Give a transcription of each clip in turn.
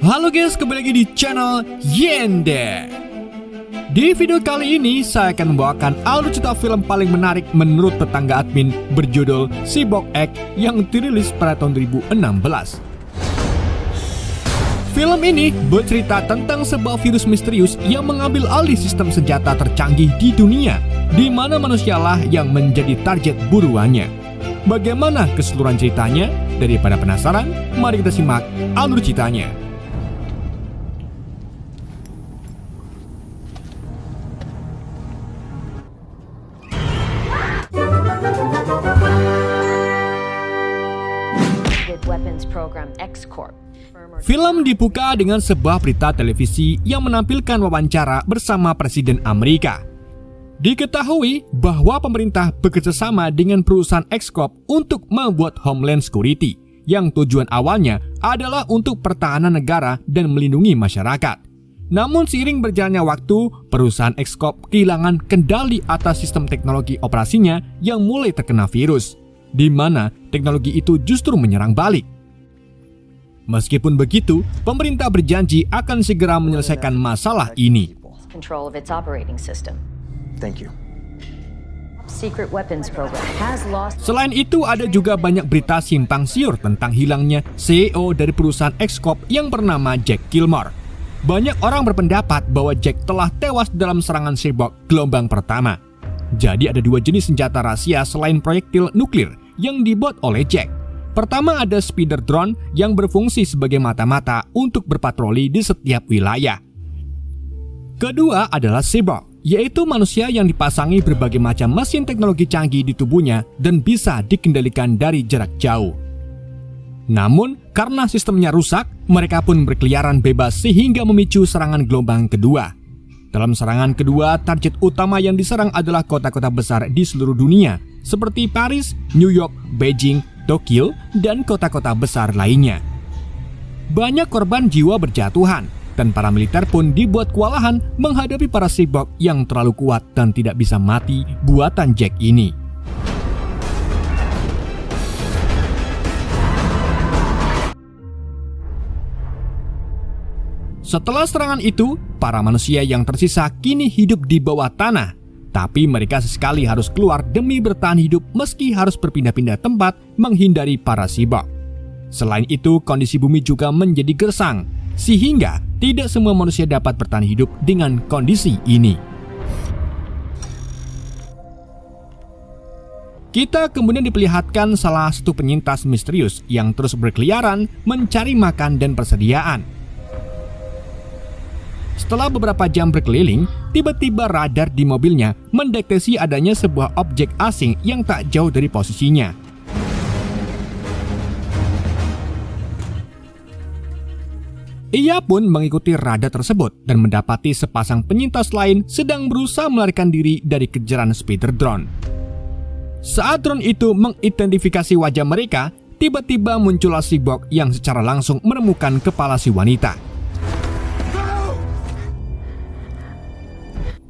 Halo guys, kembali lagi di channel Yende. Di video kali ini saya akan membawakan alur cerita film paling menarik menurut tetangga admin berjudul Cyborg X yang dirilis pada tahun 2016. Film ini bercerita tentang sebuah virus misterius yang mengambil alih sistem senjata tercanggih di dunia, di mana manusialah yang menjadi target buruannya. Bagaimana keseluruhan ceritanya? Daripada penasaran, mari kita simak alur ceritanya. Film dibuka dengan sebuah berita televisi yang menampilkan wawancara bersama Presiden Amerika. Diketahui bahwa pemerintah bekerjasama dengan perusahaan X-Corp untuk membuat Homeland Security, yang tujuan awalnya adalah untuk pertahanan negara dan melindungi masyarakat. Namun seiring berjalannya waktu, perusahaan X-Corp kehilangan kendali atas sistem teknologi operasinya yang mulai terkena virus, di mana teknologi itu justru menyerang balik. Meskipun begitu, pemerintah berjanji akan segera menyelesaikan masalah ini. Selain itu, ada juga banyak berita simpang siur tentang hilangnya CEO dari perusahaan X-Corp yang bernama Jack Gilmore. Banyak orang berpendapat bahwa Jack telah tewas dalam serangan Cyborg gelombang pertama. Jadi ada dua jenis senjata rahasia selain proyektil nuklir yang dibuat oleh Jack. Pertama ada speeder drone yang berfungsi sebagai mata-mata untuk berpatroli di setiap wilayah. Kedua adalah cyborg, yaitu manusia yang dipasangi berbagai macam mesin teknologi canggih di tubuhnya dan bisa dikendalikan dari jarak jauh. Namun, karena sistemnya rusak, mereka pun berkeliaran bebas sehingga memicu serangan gelombang kedua. Dalam serangan kedua, target utama yang diserang adalah kota-kota besar di seluruh dunia, seperti Paris, New York, Beijing, Tokyo, dan kota-kota besar lainnya. Banyak korban jiwa berjatuhan, dan para militer pun dibuat kewalahan menghadapi para cyborg yang terlalu kuat dan tidak bisa mati buatan Jack ini. Setelah serangan itu, para manusia yang tersisa kini hidup di bawah tanah. Tapi mereka sesekali harus keluar demi bertahan hidup meski harus berpindah-pindah tempat menghindari para cyborg. Selain itu, kondisi bumi juga menjadi gersang, sehingga tidak semua manusia dapat bertahan hidup dengan kondisi ini. Kita kemudian diperlihatkan salah satu penyintas misterius yang terus berkeliaran mencari makan dan persediaan. Setelah beberapa jam berkeliling, tiba-tiba radar di mobilnya mendeteksi adanya sebuah objek asing yang tak jauh dari posisinya. Ia pun mengikuti radar tersebut dan mendapati sepasang penyintas lain sedang berusaha melarikan diri dari kejaran speeder drone. Saat drone itu mengidentifikasi wajah mereka, tiba-tiba muncullah cyborg yang secara langsung menemukan kepala si wanita.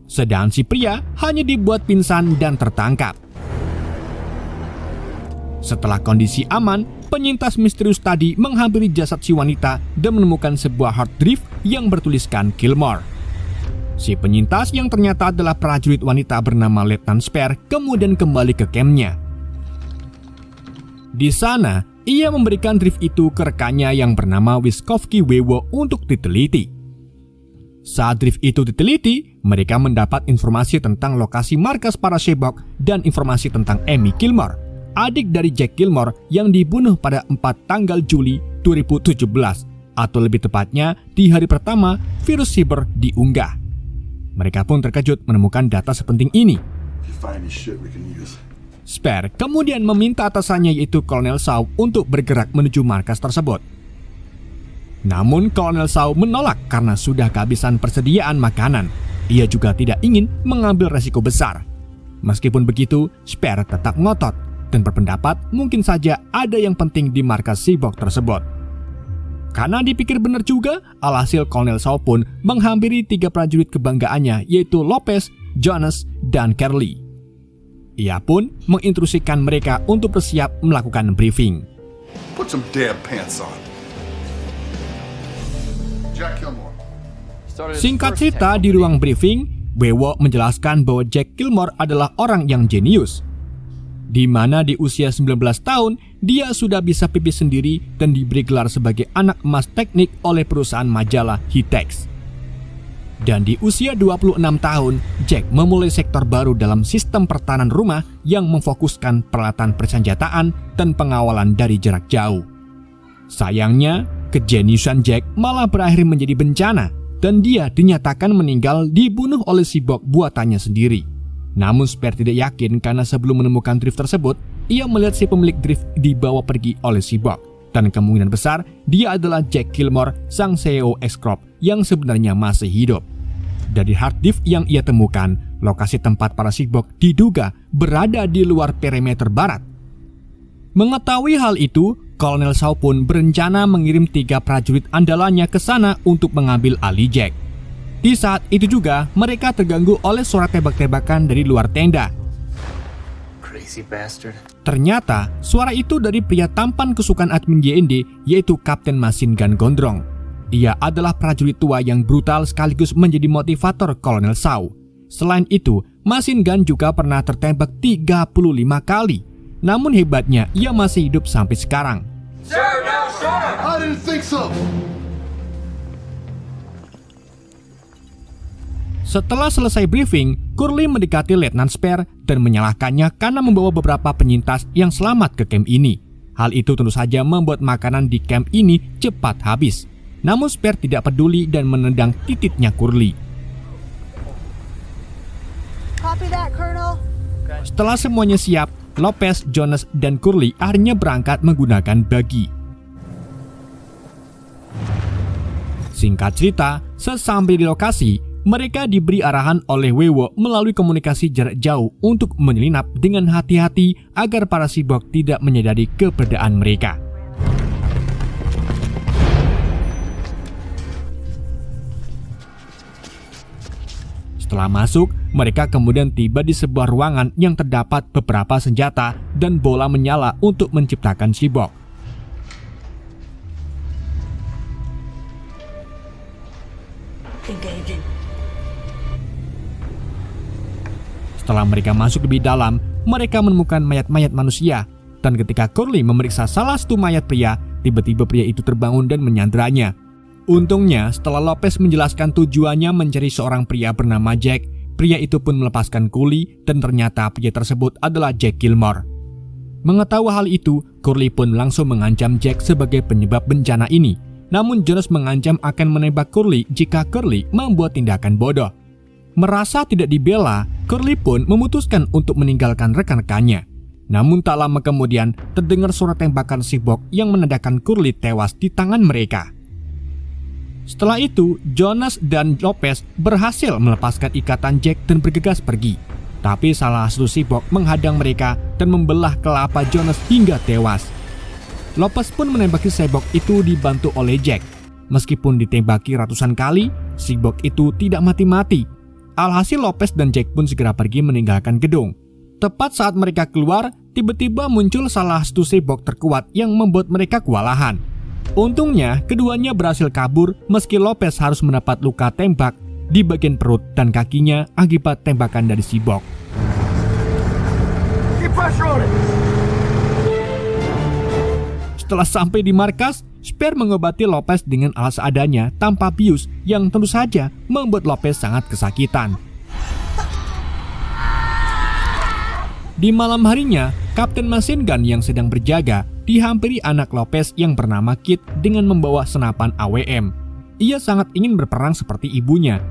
Sedang si pria hanya dibuat pingsan dan tertangkap. Setelah kondisi aman, penyintas misterius tadi menghampiri jasad si wanita dan menemukan sebuah hard drive yang bertuliskan Gilmore. Si penyintas yang ternyata adalah prajurit wanita bernama Letnan Spare kemudian kembali ke campnya. Di sana, ia memberikan drive itu ke rekannya yang bernama Wiskovsky Wewo untuk diteliti. Saat drive itu diteliti, mereka mendapat informasi tentang lokasi markas para cyborg dan informasi tentang Amy Gilmore, adik dari Jack Gilmore yang dibunuh pada 4 tanggal Juli 2017, atau lebih tepatnya di hari pertama virus cyber diunggah. Mereka pun terkejut menemukan data sepenting ini. Spare kemudian meminta atasannya yaitu Kolonel Shaw untuk bergerak menuju markas tersebut. Namun Kolonel Shaw menolak karena sudah kehabisan persediaan makanan. Ia juga tidak ingin mengambil resiko besar. Meskipun begitu, Spare tetap ngotot dan berpendapat mungkin saja ada yang penting di markas cyborg tersebut. Karena dipikir benar juga, alhasil Kolonel Shaw pun menghampiri 3 prajurit kebanggaannya yaitu Lopez, Jonas, dan Carly. Ia pun menginstruksikan mereka untuk bersiap melakukan briefing. Put some damn pants on. Jack Gilmore. Singkat cerita, di ruang briefing, Wewo menjelaskan bahwa Jack Gilmore adalah orang yang jenius, di mana di usia 19 tahun dia sudah bisa pipis sendiri dan diberi gelar sebagai anak emas teknik oleh perusahaan majalah Hitex. Dan di usia 26 tahun, Jack memulai sektor baru dalam sistem pertahanan rumah yang memfokuskan peralatan persenjataan dan pengawalan dari jarak jauh. Sayangnya, kejeniusan Jack malah berakhir menjadi bencana dan dia dinyatakan meninggal dibunuh oleh cyborg buatannya sendiri. Namun Speer tidak yakin karena sebelum menemukan drift tersebut, ia melihat si pemilik drift dibawa pergi oleh cyborg. Dan kemungkinan besar dia adalah Jack Gilmore, sang CEO X-Corp yang sebenarnya masih hidup. Dari hard disk yang ia temukan, lokasi tempat para cyborg diduga berada di luar perimeter barat. Mengetahui hal itu, Kolonel Shaw pun berencana mengirim 3 prajurit andalannya ke sana untuk mengambil alih Jack. Di saat itu juga, mereka terganggu oleh suara tembak-tembakan dari luar tenda. Crazy bastard. Ternyata, suara itu dari pria tampan kesukaan admin JND, yaitu Kapten Machine Gun Gondrong. Ia adalah prajurit tua yang brutal sekaligus menjadi motivator Kolonel Shaw. Selain itu, Machine Gun juga pernah tertembak 35 kali. Namun hebatnya, ia masih hidup sampai sekarang. I didn't think so. Setelah selesai briefing, Curly mendekati Letnan Speer dan menyalahkannya karena membawa beberapa penyintas yang selamat ke camp ini. Hal itu tentu saja membuat makanan di camp ini cepat habis. Namun Speer tidak peduli dan menendang titiknya Curly. Copy that, Colonel. Setelah semuanya siap, Lopez, Jonas, dan Curly akhirnya berangkat menggunakan buggy. Singkat cerita, sesampai di lokasi, mereka diberi arahan oleh Wewo melalui komunikasi jarak jauh untuk menyelinap dengan hati-hati agar para cyborg tidak menyadari keberadaan mereka. Setelah masuk, mereka kemudian tiba di sebuah ruangan yang terdapat beberapa senjata dan bola menyala untuk menciptakan cyborg. Setelah mereka masuk lebih dalam, mereka menemukan mayat-mayat manusia. Dan ketika Curly memeriksa salah satu mayat pria, tiba-tiba pria itu terbangun dan menyanderanya. Untungnya, setelah Lopez menjelaskan tujuannya mencari seorang pria bernama Jack, pria itu pun melepaskan Curly dan ternyata pria tersebut adalah Jack Gilmore. Mengetahui hal itu, Curly pun langsung mengancam Jack sebagai penyebab bencana ini. Namun Jonas mengancam akan menembak Curly jika Curly membuat tindakan bodoh. Merasa tidak dibela, Curly pun memutuskan untuk meninggalkan rekan-rekannya. Namun tak lama kemudian terdengar suara tembakan cyborg yang menandakan Curly tewas di tangan mereka. Setelah itu, Jonas dan Lopez berhasil melepaskan ikatan Jack dan bergegas pergi. Tapi salah satu cyborg menghadang mereka dan membelah kelapa Jonas hingga tewas. Lopez pun menembaki cyborg itu dibantu oleh Jack. Meskipun ditembaki ratusan kali, cyborg itu tidak mati-mati. Alhasil Lopez dan Jack pun segera pergi meninggalkan gedung. Tepat saat mereka keluar, tiba-tiba muncul salah satu cyborg terkuat yang membuat mereka kewalahan. Untungnya, keduanya berhasil kabur meski Lopez harus mendapat luka tembak di bagian perut dan kakinya akibat tembakan dari cyborg. Setelah sampai di markas, Speer mengobati Lopez dengan alas seadanya tanpa bius yang tentu saja membuat Lopez sangat kesakitan. Di malam harinya, Kapten Machine Gun yang sedang berjaga dihampiri anak Lopez yang bernama Kit dengan membawa senapan AWM. Ia sangat ingin berperang seperti ibunya.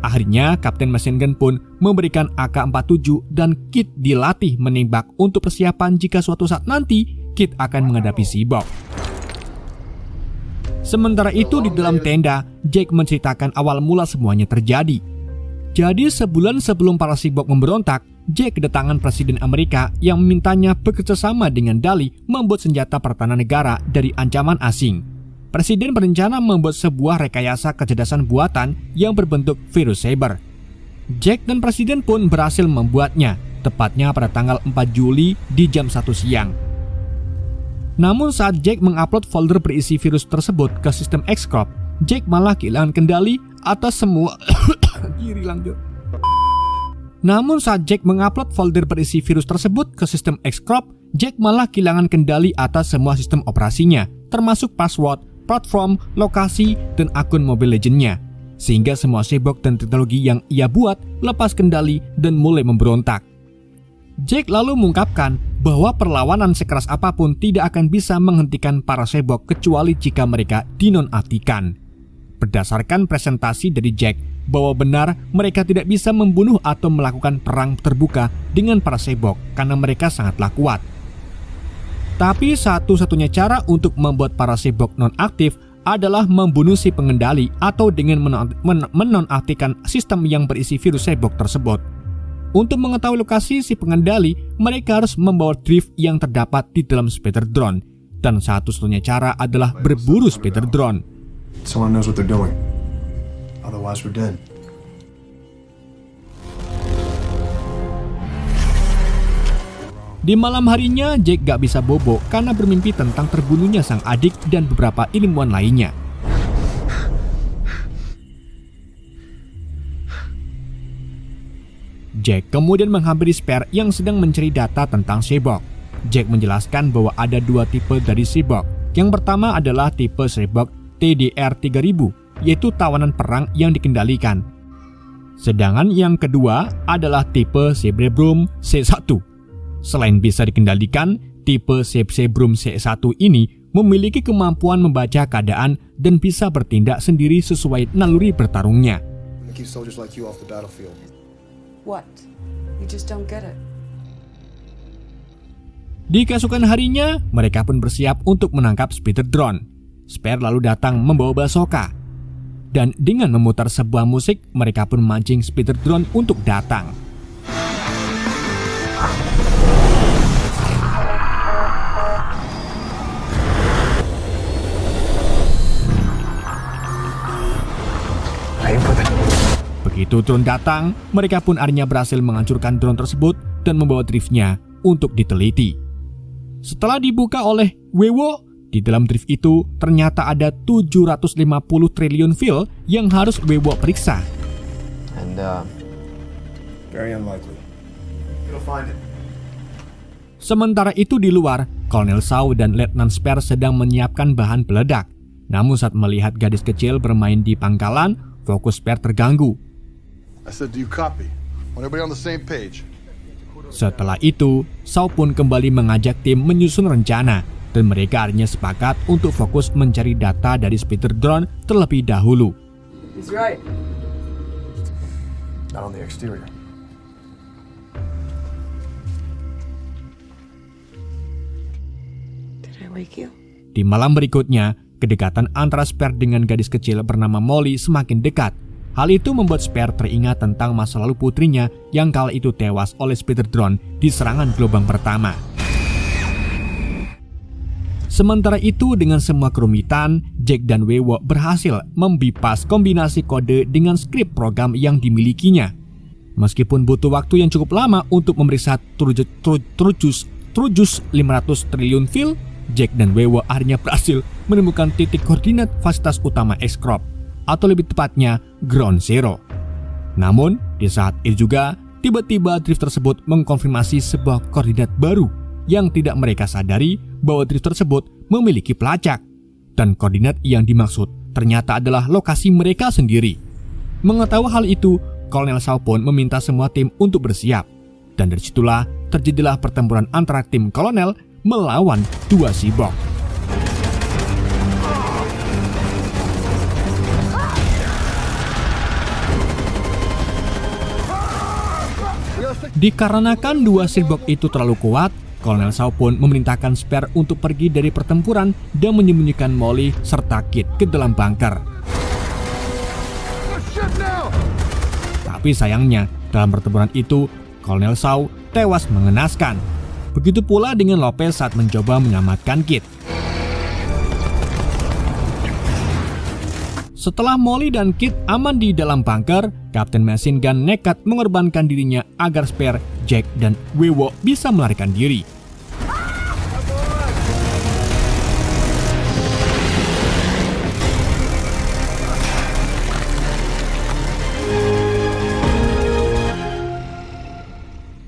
Akhirnya, Kapten Machine Gun pun memberikan AK-47 dan Kit dilatih menembak untuk persiapan jika suatu saat nanti Kit akan menghadapi cyborg. Sementara itu di dalam tenda, Jack menceritakan awal mula semuanya terjadi. Jadi sebulan sebelum para cyborg memberontak, Jack kedatangan Presiden Amerika yang memintanya bekerja sama dengan Dali membuat senjata pertahanan negara dari ancaman asing. Presiden berencana membuat sebuah rekayasa kecerdasan buatan yang berbentuk virus cyber. Jack dan Presiden pun berhasil membuatnya, tepatnya pada tanggal 4 Juli di jam 1 siang. Namun saat Jack mengupload folder berisi virus tersebut ke sistem X-Corp, Jack malah kehilangan kendali atas semua Giri lanjut. Namun saat Jack mengupload folder berisi virus tersebut ke sistem X-Corp, Jack malah kehilangan kendali atas semua sistem operasinya, termasuk password, platform, lokasi, dan akun Mobile Legends-nya. Sehingga semua cyborg dan teknologi yang ia buat lepas kendali dan mulai memberontak. Jack lalu mengungkapkan bahwa perlawanan sekeras apapun tidak akan bisa menghentikan para cyborg kecuali jika mereka dinonaktifkan. Berdasarkan presentasi dari Jack, bahwa benar mereka tidak bisa membunuh atau melakukan perang terbuka dengan para cyborg karena mereka sangatlah kuat. Tapi satu-satunya cara untuk membuat para cyborg non-aktif adalah membunuh si pengendali atau dengan menonaktifkan sistem yang berisi virus cyborg tersebut. Untuk mengetahui lokasi si pengendali, mereka harus membawa drift yang terdapat di dalam speeder drone. Dan satu-satunya cara adalah berburu speeder drone. Someone knows what they're doing. Otherwise, we're dead. Di malam harinya, Jack gak bisa bobo karena bermimpi tentang terbunuhnya sang adik dan beberapa ilmuwan lainnya. Jack kemudian menghampiri Spare yang sedang mencari data tentang cyborg. Jack menjelaskan bahwa ada dua tipe dari cyborg. Yang pertama adalah tipe cyborg TDR-3000, yaitu tawanan perang yang dikendalikan. Sedangkan yang kedua adalah tipe Cerebrum C1. Selain bisa dikendalikan, tipe Cerebrum C1 ini memiliki kemampuan membaca keadaan dan bisa bertindak sendiri sesuai naluri bertarungnya. Keep soldiers like you off the battlefield. What? You just don't get it. Di keesokan harinya, mereka pun bersiap untuk menangkap speeder drone. Spare lalu datang membawa bazooka. Dan dengan memutar sebuah musik, mereka pun memancing speeder drone untuk datang. Begitu drone datang, mereka pun akhirnya berhasil menghancurkan drone tersebut dan membawa driftnya untuk diteliti. Setelah dibuka oleh Wewo, di dalam drift itu ternyata ada 750 triliun file yang harus Wewo periksa. And, Very unlikely. You'll find it. Sementara itu di luar, Kolonel Shaw dan Letnan Spare sedang menyiapkan bahan peledak. Namun saat melihat gadis kecil bermain di pangkalan, fokus Spare terganggu. I said, do you copy? Want everybody on the same page? Setelah itu, Shaw pun kembali mengajak tim menyusun rencana dan mereka akhirnya sepakat untuk fokus mencari data dari speeder drone terlebih dahulu. He's right. Not on the exterior. Did I wake you? Di malam berikutnya, kedekatan antara Spare dengan gadis kecil bernama Molly semakin dekat. Hal itu membuat Spare teringat tentang masa lalu putrinya yang kala itu tewas oleh speeder drone di serangan gelombang pertama. Sementara itu, dengan semua kerumitan, Jack dan Wewo berhasil membypass kombinasi kode dengan skrip program yang dimilikinya. Meskipun butuh waktu yang cukup lama untuk memeriksa Trujus 500 triliun file, Jack dan Wewo akhirnya berhasil menemukan titik koordinat fasilitas utama X-Corp, atau lebih tepatnya Ground Zero. Namun, di saat itu juga, tiba-tiba drift tersebut mengkonfirmasi sebuah koordinat baru yang tidak mereka sadari bahwa drift tersebut memiliki pelacak. Dan koordinat yang dimaksud ternyata adalah lokasi mereka sendiri. Mengetahui hal itu, Kolonel Shaw pun meminta semua tim untuk bersiap. Dan dari situlah terjadilah pertempuran antara tim kolonel melawan dua cyborg. Dikarenakan dua cyborg itu terlalu kuat, Kolonel Shaw pun memerintahkan Spare untuk pergi dari pertempuran dan menyembunyikan Molly serta Kit ke dalam bunker. Tapi sayangnya, dalam pertempuran itu, Kolonel Shaw tewas mengenaskan. Begitu pula dengan Lopez saat mencoba menyelamatkan Kit. Setelah Molly dan Kit aman di dalam bunker, Kapten Machine Gun nekat mengorbankan dirinya agar Spare, Jack, dan Wewo bisa melarikan diri.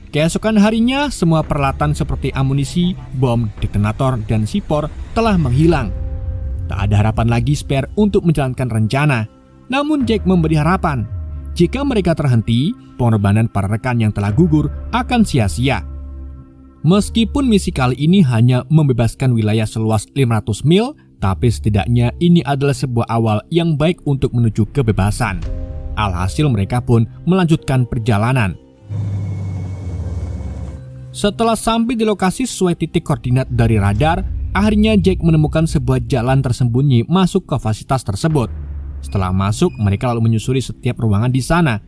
Keesokan harinya, semua peralatan seperti amunisi, bom, detonator, dan sipor telah menghilang. Tak ada harapan lagi Spare untuk menjalankan rencana. Namun Jack memberi harapan. Jika mereka terhenti, pengorbanan para rekan yang telah gugur akan sia-sia. Meskipun misi kali ini hanya membebaskan wilayah seluas 500 mil, tapi setidaknya ini adalah sebuah awal yang baik untuk menuju kebebasan. Alhasil mereka pun melanjutkan perjalanan. Setelah sampai di lokasi sesuai titik koordinat dari radar, akhirnya Jack menemukan sebuah jalan tersembunyi masuk ke fasilitas tersebut. Setelah masuk, mereka lalu menyusuri setiap ruangan di sana.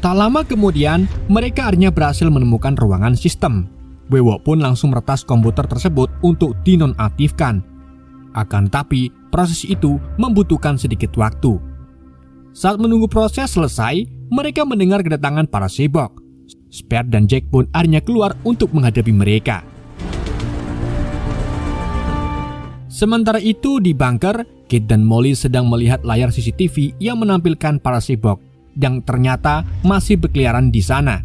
Tak lama kemudian, mereka akhirnya berhasil menemukan ruangan sistem. Wewo pun langsung meretas komputer tersebut untuk dinonaktifkan. Akan tetapi, proses itu membutuhkan sedikit waktu. Saat menunggu proses selesai, mereka mendengar kedatangan para Cyborg. Spare dan Jack pun akhirnya keluar untuk menghadapi mereka. Sementara itu di bunker, Kit dan Molly sedang melihat layar CCTV yang menampilkan para Cyborg yang ternyata masih berkeliaran di sana.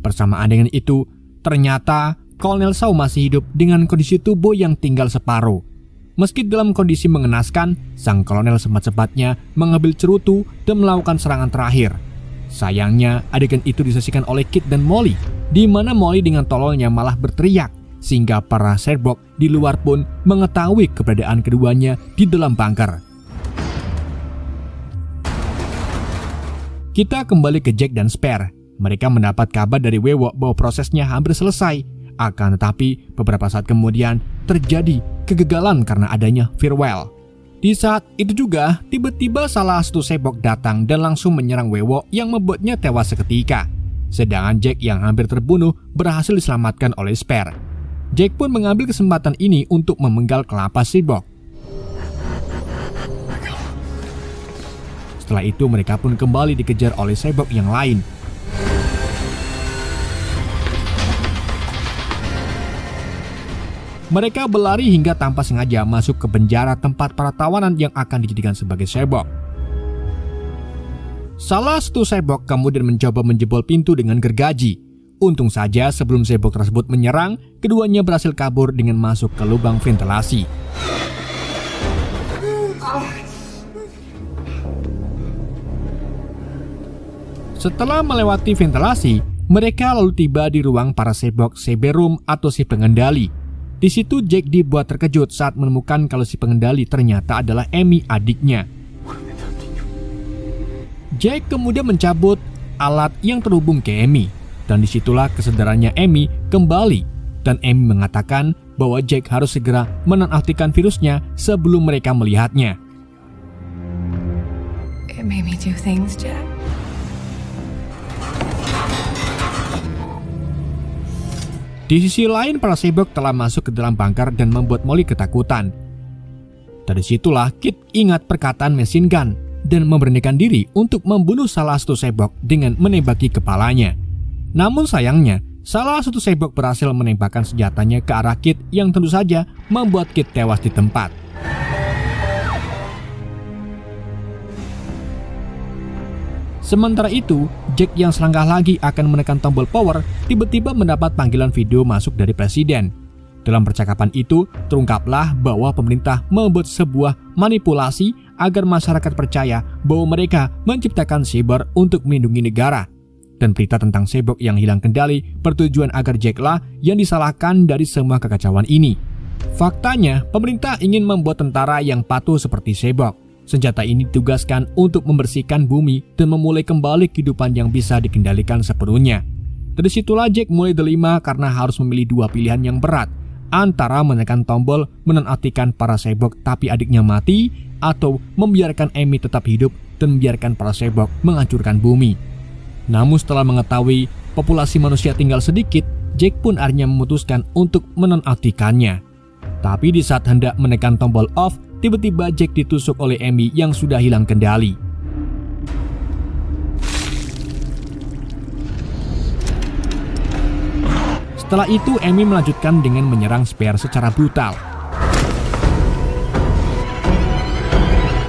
Bersamaan dengan itu, ternyata Kolonel Shaw masih hidup dengan kondisi tubuh yang tinggal separuh. Meski dalam kondisi mengenaskan, sang kolonel sempat-sempatnya mengambil cerutu dan melakukan serangan terakhir. Sayangnya, adegan itu disaksikan oleh Kit dan Molly, di mana Molly dengan tololnya malah berteriak, sehingga para Cyborg di luar pun mengetahui keberadaan keduanya di dalam bunker. Kita kembali ke Jack dan Spare. Mereka mendapat kabar dari Wewo bahwa prosesnya hampir selesai. Akan tetapi, beberapa saat kemudian terjadi kegagalan karena adanya firewall. Di saat itu juga, tiba-tiba salah satu Cyborg datang dan langsung menyerang Wewo yang membuatnya tewas seketika. Sedangkan Jack yang hampir terbunuh berhasil diselamatkan oleh Spare. Jack pun mengambil kesempatan ini untuk memenggal kelapa Cyborg. Setelah itu mereka pun kembali dikejar oleh Cyborg yang lain. Mereka berlari hingga tanpa sengaja masuk ke penjara tempat para tawanan yang akan dijadikan sebagai Cyborg. Salah satu Cyborg kemudian mencoba menjebol pintu dengan gergaji. Untung saja sebelum Cyborg tersebut menyerang, keduanya berhasil kabur dengan masuk ke lubang ventilasi. Setelah melewati ventilasi, mereka lalu tiba di ruang para Cyborg Cyber Room atau si pengendali. Di situ Jack dibuat terkejut saat menemukan kalau si pengendali ternyata adalah Amy, adiknya. Jack kemudian mencabut alat yang terhubung ke Amy, dan disitulah kesadarannya Amy kembali, dan Amy mengatakan bahwa Jack harus segera menonaktifkan virusnya sebelum mereka melihatnya. It made me do things, Jack. Di sisi lain, para Cyborg telah masuk ke dalam bunker dan membuat Molly ketakutan. Dari situlah Kit ingat perkataan machine gun dan memberanikan diri untuk membunuh salah satu Cyborg dengan menembaki kepalanya. Namun sayangnya, salah satu Cyborg berhasil menembakkan senjatanya ke arah Kit yang tentu saja membuat Kit tewas di tempat. Sementara itu, Jack yang selangkah lagi akan menekan tombol power tiba-tiba mendapat panggilan video masuk dari presiden. Dalam percakapan itu, terungkaplah bahwa pemerintah membuat sebuah manipulasi agar masyarakat percaya bahwa mereka menciptakan cyber untuk melindungi negara. Dan berita tentang cyber yang hilang kendali bertujuan agar Jack-lah yang disalahkan dari semua kekacauan ini. Faktanya, pemerintah ingin membuat tentara yang patuh seperti cyber. Senjata ini ditugaskan untuk membersihkan bumi dan memulai kembali kehidupan yang bisa dikendalikan sepenuhnya. Dari situlah Jack mulai dilema karena harus memilih dua pilihan yang berat, antara menekan tombol menonaktifkan para cyborg tapi adiknya mati, atau membiarkan Amy tetap hidup dan membiarkan para cyborg menghancurkan bumi. Namun setelah mengetahui populasi manusia tinggal sedikit, Jack pun akhirnya memutuskan untuk menonaktifkannya. Tapi di saat hendak menekan tombol off, tiba-tiba Jack ditusuk oleh Amy yang sudah hilang kendali. Setelah itu, Amy melanjutkan dengan menyerang Spare secara brutal.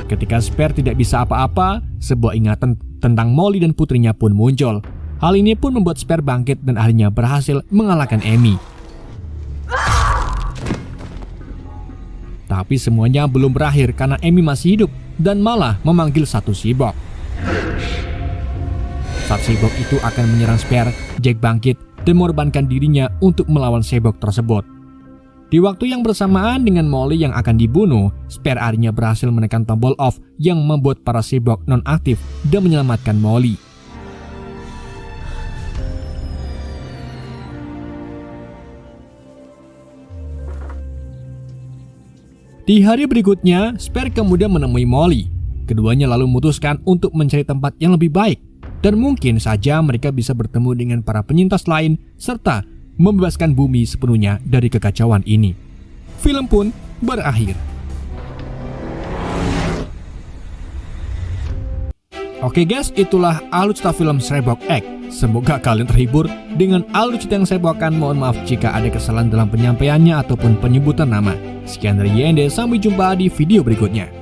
Ketika Spare tidak bisa apa-apa, sebuah ingatan tentang Molly dan putrinya pun muncul. Hal ini pun membuat Spare bangkit dan akhirnya berhasil mengalahkan Amy. Tapi semuanya belum berakhir karena Amy masih hidup dan malah memanggil satu cyborg. Saat cyborg itu akan menyerang Spare, Jack bangkit dan mengorbankan dirinya untuk melawan cyborg tersebut. Di waktu yang bersamaan dengan Molly yang akan dibunuh, Spare akhirnya berhasil menekan tombol off yang membuat para cyborg non-aktif dan menyelamatkan Molly. Di hari berikutnya, Spare kemudian menemui Molly. Keduanya lalu memutuskan untuk mencari tempat yang lebih baik, dan mungkin saja mereka bisa bertemu dengan para penyintas lain serta membebaskan bumi sepenuhnya dari kekacauan ini. Film pun berakhir. Oke guys, itulah alur cerita film Cyborg X. Semoga kalian terhibur dengan alur cerita yang saya bawakan. Mohon maaf jika ada kesalahan dalam penyampaiannya ataupun penyebutan nama. Sekian dari YND, sampai jumpa di video berikutnya.